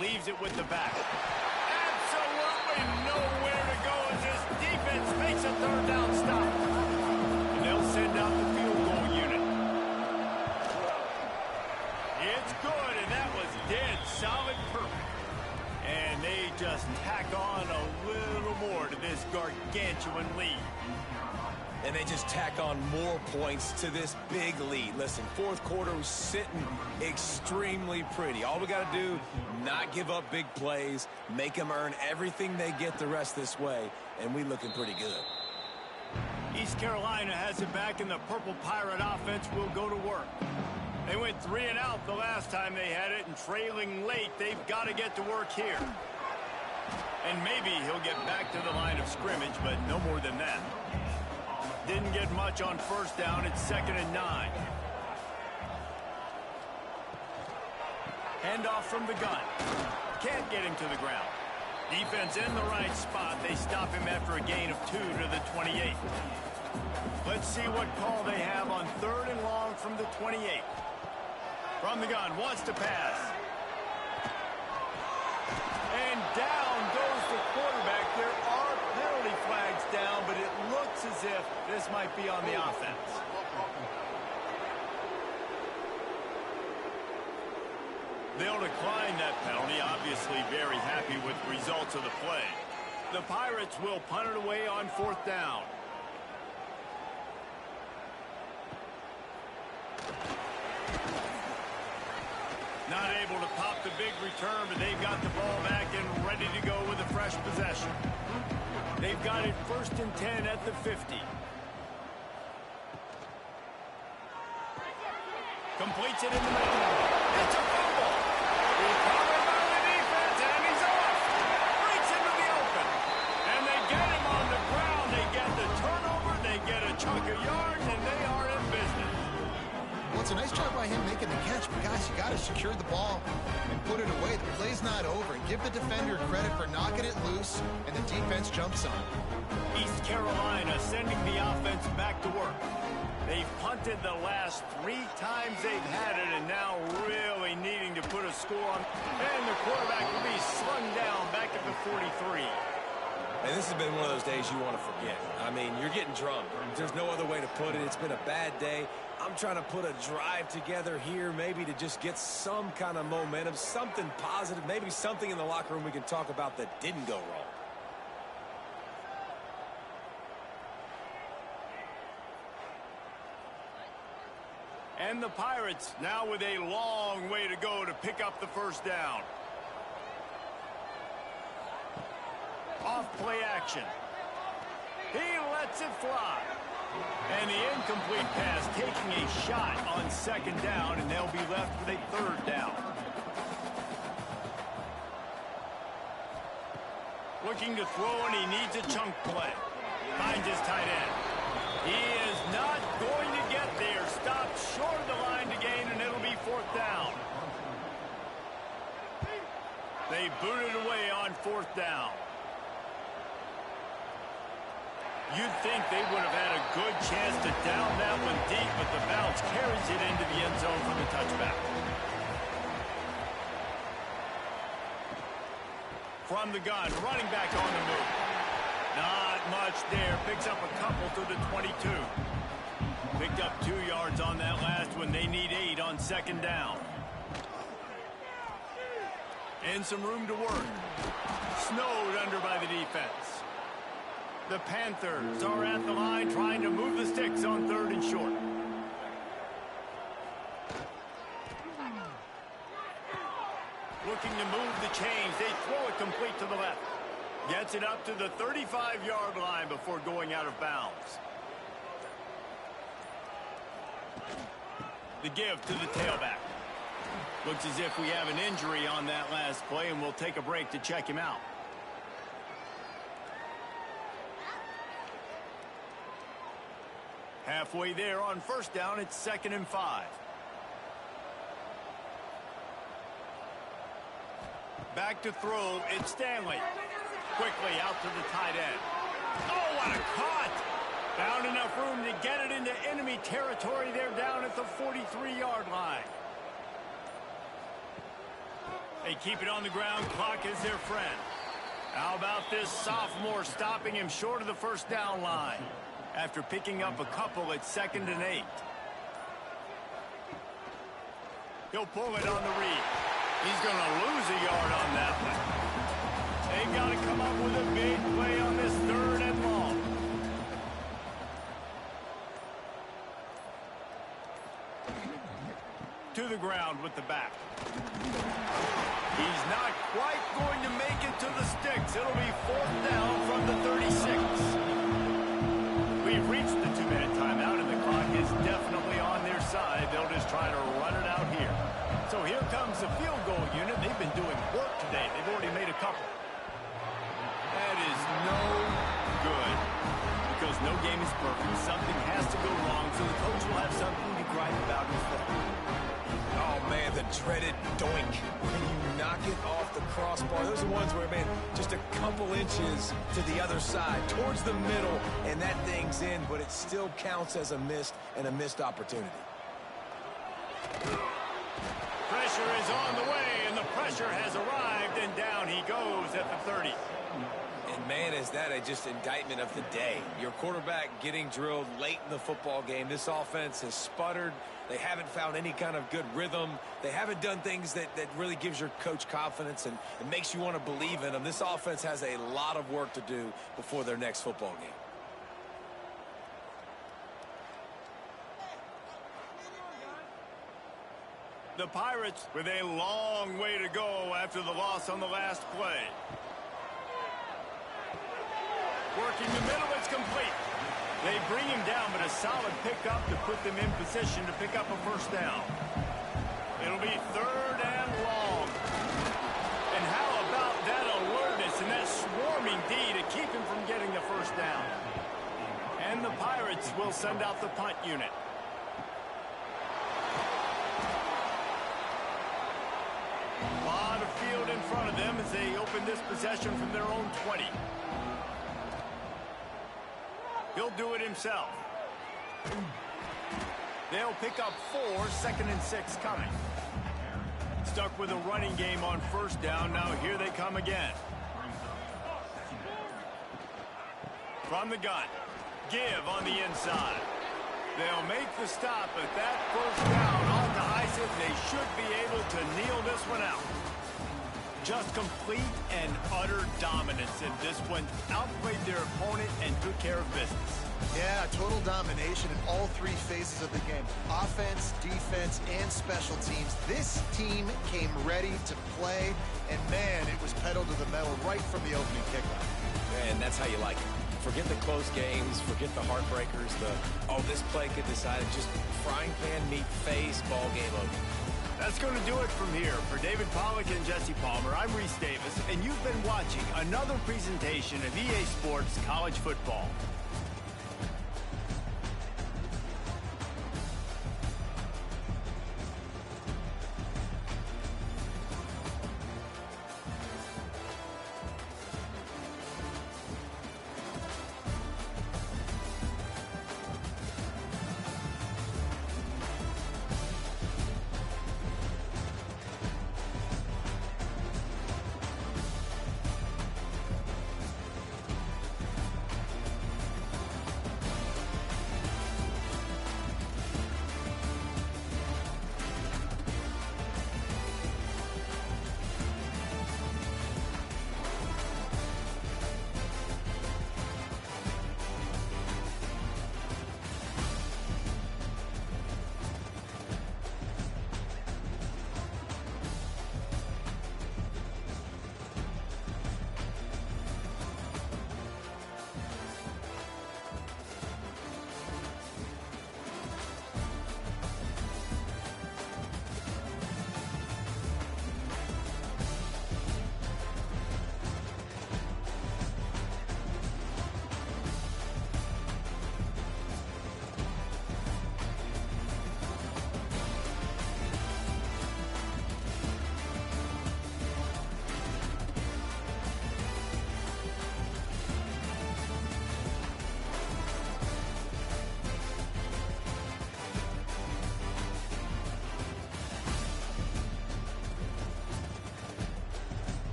Leaves it with the back. Absolutely nowhere to go as this defense makes a 3rd down stop. And they'll send out the field goal unit. It's good, and that was dead solid perfect. And they just tack on a little more to this gargantuan lead. And they just tack on more points to this big lead. Listen, fourth quarter was sitting extremely pretty. All we got to do, not give up big plays, make them earn everything they get the rest this way, and we looking pretty good. East Carolina has it back, and the Purple Pirate offense will go to work. They went 3 and out the last time they had it, and trailing late, they've got to get to work here. And maybe he'll get back to the line of scrimmage, but no more than that. Didn't get much on first down. It's 2nd and 9. Handoff from the gun. Can't get him to the ground. Defense in the right spot. They stop him after a gain of 2 to the 28. Let's see what call they have on 3rd and long from the 28. From the gun, wants to pass. And down goes the quarterback. There are penalty flags down, but it looks as if this might be on the offense. They'll decline that penalty, obviously very happy with the results of the play. The Pirates will punt it away on 4th down. Not able to pop the big return, but they've got the ball back and ready to go with a fresh possession. They've got it 1st and 10 at the 50. Completes it in the middle. It's a fumble. Recovered by the defense, and he's off. Breaks into the open. And they get him on the ground. They get the turnover. They get a chunk of yards, and they are in business. Well, it's a nice job by him making the catch, but guys, you got got to secure the ball and put it away. The play's not over. Give the defender credit for knocking it loose, and the defense jumps on it. East Carolina sending the offense back to work. They've punted the last 3 times they've had it, and now really needing to put a score on. And the quarterback will be slung down back at the 43. And this has been one of those days you want to forget. I mean, you're getting drunk. There's no other way to put it. It's been a bad day. I'm trying to put a drive together here, maybe to just get some kind of momentum, something positive, maybe something in the locker room we can talk about that didn't go wrong. And the Pirates now with a long way to go to pick up the first down. Off play action. He lets it fly. And the incomplete pass taking a shot on 2nd down, and they'll be left with a 3rd down. Looking to throw, and he needs a chunk play. Finds his tight end. He is not going to get there. Stopped short of the line to gain, and it'll be 4th down. They boot it away on 4th down. You'd think they would have had a good chance to down that one deep, but the bounce carries it into the end zone for the touchback. From the gun, running back on the move. Not much there. Picks up a couple to the 22. Picked up 2 yards on that last one. They need 8 on 2nd down. And some room to work. Snowed under by the defense. The Panthers are at the line trying to move the sticks on 3rd and short. Looking to move the chains. They throw it complete to the left. Gets it up to the 35-yard line before going out of bounds. The give to the tailback. Looks as if we have an injury on that last play, and we'll take a break to check him out. Halfway there on 1st down, it's 2nd and 5. Back to throw, it's Stanley. Quickly out to the tight end. Oh, what a cut! Found enough room to get it into enemy territory. They're down at the 43-yard line. They keep it on the ground. Clock is their friend. How about this sophomore stopping him short of the 1st down line? After picking up a couple at 2nd and 8. He'll pull it on the read. He's going to lose a yard on that one. They've got to come up with a big play on this 3rd and long. To the ground with the back. He's not quite going to make it to the sticks. It'll be 4th down from the 36. We've reached the 2-minute timeout, and the clock is definitely on their side. They'll just try to run it out here. So here comes the field goal unit. They've been doing work today. They've already made a couple. That is no good because no game is perfect. Something has to go wrong, so the coach will have something to gripe about instead. Oh, man, the dreaded doink. When you knock it off the crossbar, those are ones where, man, just a couple inches to the other side, towards the middle, and that thing's in, but it still counts as a missed opportunity. Pressure is on the way, and the pressure has arrived, and down he goes at the 30. And, man, is that just indictment of the day. Your quarterback getting drilled late in the football game. This offense has sputtered. They haven't found any kind of good rhythm. They haven't done things that really gives your coach confidence and it makes you want to believe in them. This offense has a lot of work to do before their next football game. The Pirates with a long way to go after the loss on the last play. Working the middle, it's complete. They bring him down, but a solid pickup to put them in position to pick up a 1st down. It'll be 3rd and long. And how about that alertness and that swarming D to keep him from getting the 1st down? And the Pirates will send out the punt unit. A lot of field in front of them as they open this possession from their own 20. He'll do it himself. They'll pick up 4, 2nd and 6 coming. Stuck with a running game on first down. Now here they come again. From the gun. Give on the inside. They'll make the stop, but that first down on the ice, they should be able to kneel this one out. Just complete and utter dominance in this one. Outplayed their opponent and took care of business. Yeah, total domination in all 3 phases of the game. Offense, defense, and special teams. This team came ready to play, and man, it was pedal to the metal right from the opening kickoff. And that's how you like it. Forget the close games, forget the heartbreakers, this play could decide it. Just frying pan meet face, ball game over. That's going to do it from here. For David Pollack and Jesse Palmer, I'm Reese Davis, and you've been watching another presentation of EA Sports College Football.